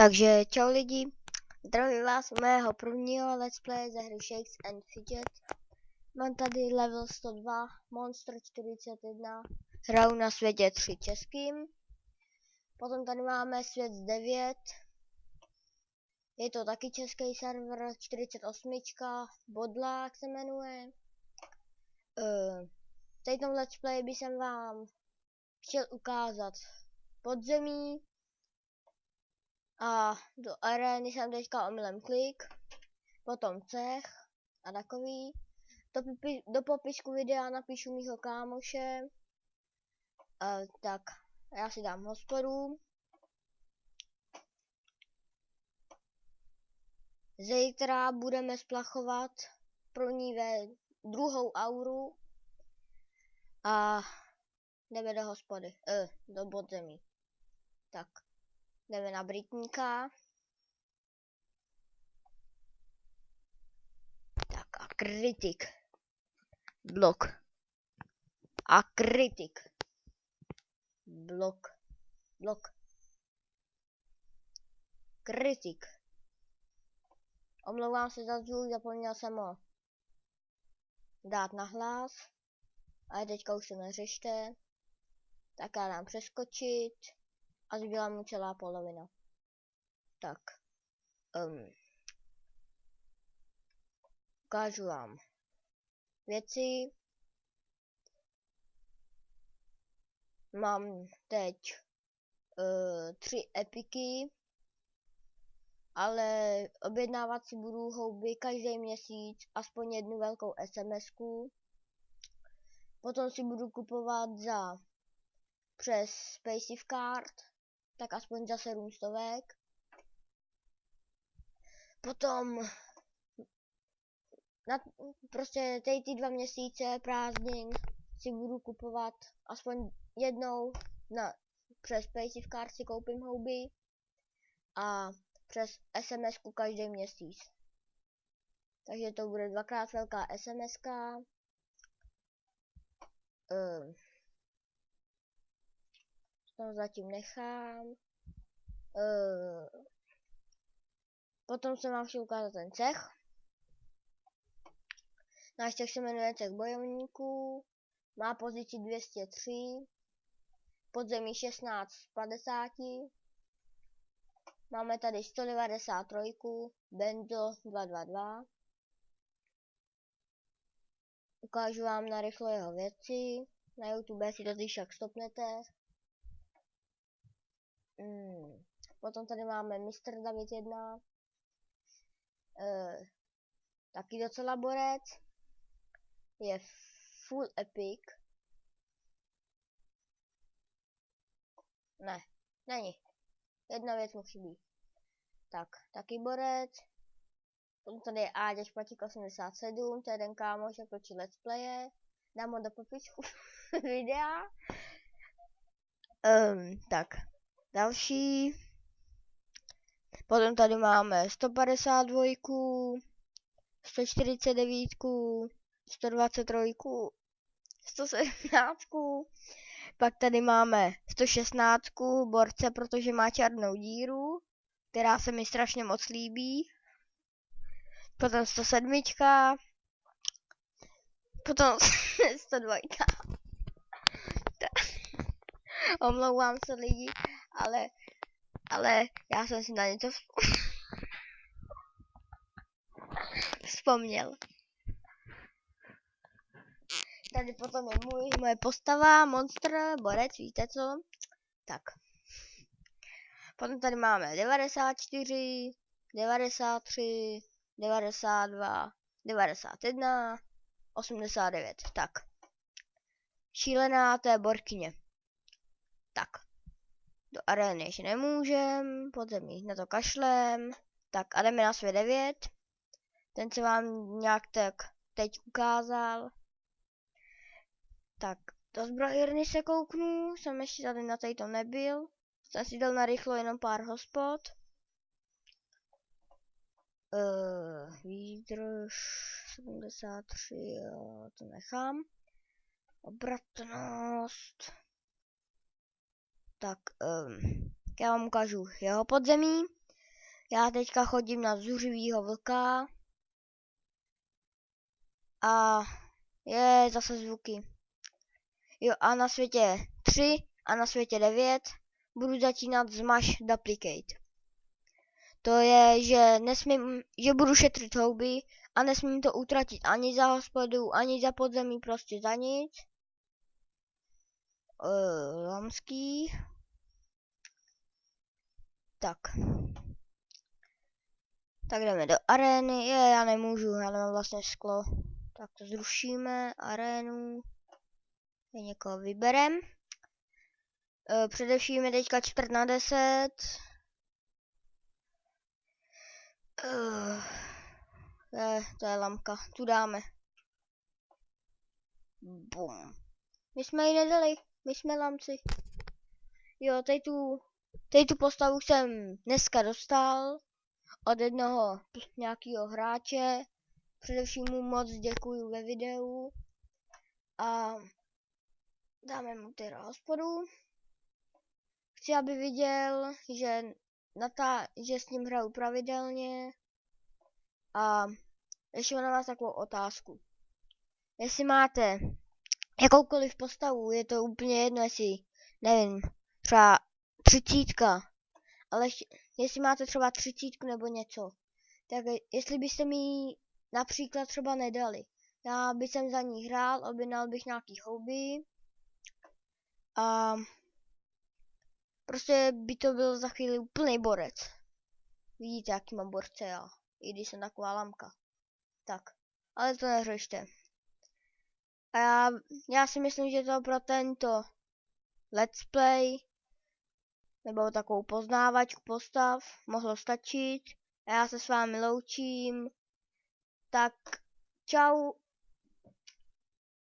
Takže čau lidi, zdravím vás u mého prvního let's play ze hry Shakes and Fidget. Mám tady level 102, Monster 41, hraju na světě 3 českým. Potom tady máme svět 9, je to taky český server, 48, Bodlák se jmenuje. V této let's play bych jsem vám chtěl ukázat podzemí. A do arény jsem teďka omylem klik, potom cech a takový. Do popisku videa napíšu mýho kámoše. Tak já si dám hospodu. Zítra budeme splachovat první ve druhou auru a jdeme do hospody, do podzemí. Tak. Jdeme na Britníka. Tak a kritik. Blok. A kritik. Blok. Blok. Kritik. Omlouvám se za zvuk, zapomněl jsem ho dát na hlas. Ale teďka už to neřešte. Tak já dám přeskočit. A zbyla mu celá polovina. Tak. Ukážu vám věci. Mám teď 3 epiky, ale objednávat si budu houby každý měsíc, aspoň jednu velkou SMS-ku. Potom si budu kupovat přes Spacey Card, tak aspoň za 700. Potom prostě ty 2 měsíce prázdnin si budu kupovat aspoň jednou přes Spacey Card si koupím houby a přes SMS-ku každý měsíc. Takže to bude 2x velká SMS-ka. To zatím nechám. Potom jsem vám chtěl ukázat ten cech. Náš cech se jmenuje cech bojovníků. Má pozici 203. Podzemí 16 z 50. Máme tady 193. Benzo 222. Ukážu vám narychlo jeho věci. Na YouTube si to však stopnete. Potom tady máme Mr. David 1. Taky docela borec. Je full epic. Ne, není. Jedna věc mu chybí. Tak, taky borec. Potom tady je Áďa Špatík 87, to je jeden kámoš, jak točí let's playe. Dám ho do popisku videa. Tak, další. Potom tady máme 152, 149, 123, 117. Pak tady máme 116 borce, protože má černou díru, která se mi strašně moc líbí. Potom 107. Potom 102. Omlouvám se lidi, ale já jsem si na něco vzpomněl. Tady potom je moje postava, monster, borec, víte co? Tak. Potom tady máme 94, 93, 92, 91, 89. Tak. Šílená, to je borkyně. Tak. Do arény ještě nemůžem, podzemí na to kašlem. Tak a jdeme na svět 9. Ten se vám nějak tak teď ukázal. Tak, do zbrojírny se kouknu, jsem ještě tady na této nebyl. Jsem si dal narychlo jenom pár hospod. Výdrž 73, jo, to nechám. Obratnost. Tak, já vám ukážu jeho podzemí. Já teďka chodím na zuřivýho vlka. A je zase zvuky. Jo, a na světě 3 a na světě 9 budu začínat z Smash Duplicate. To je, že budu šetřit houby a nesmím to utratit ani za hospodu, ani za podzemí, prostě za nic. Lamský. Tak. Tak jdeme do arény. Já nemůžu, já nemám vlastně sklo. Tak to zrušíme, arénu. Někoho vyberem. Především je teďka 4/10. To je lamka, tu dáme. Bum. My jsme ji nedali, my jsme lamci. Jo, tady tu postavu jsem dneska dostal od jednoho nějakého hráče. Především mu moc děkuju ve videu. A dáme mu teda hospodu. Chci, aby viděl, že s ním hraju pravidelně. A ještě mám na vás takovou otázku. Jestli máte jakoukoliv postavu, je to úplně jedno, jestli, nevím, třeba 30, ale jestli máte třeba 30 nebo něco, tak jestli byste mi například třeba nedali, já bych za ní hrál, objednal bych nějaký houby a prostě by to byl za chvíli úplný borec. Vidíte, jaký mám borce já, i když jsem taková lamka. Tak, ale to neřešte. A já si myslím, že to pro tento let's play nebo takovou poznávačku postav mohlo stačit. A já se s vámi loučím. Tak čau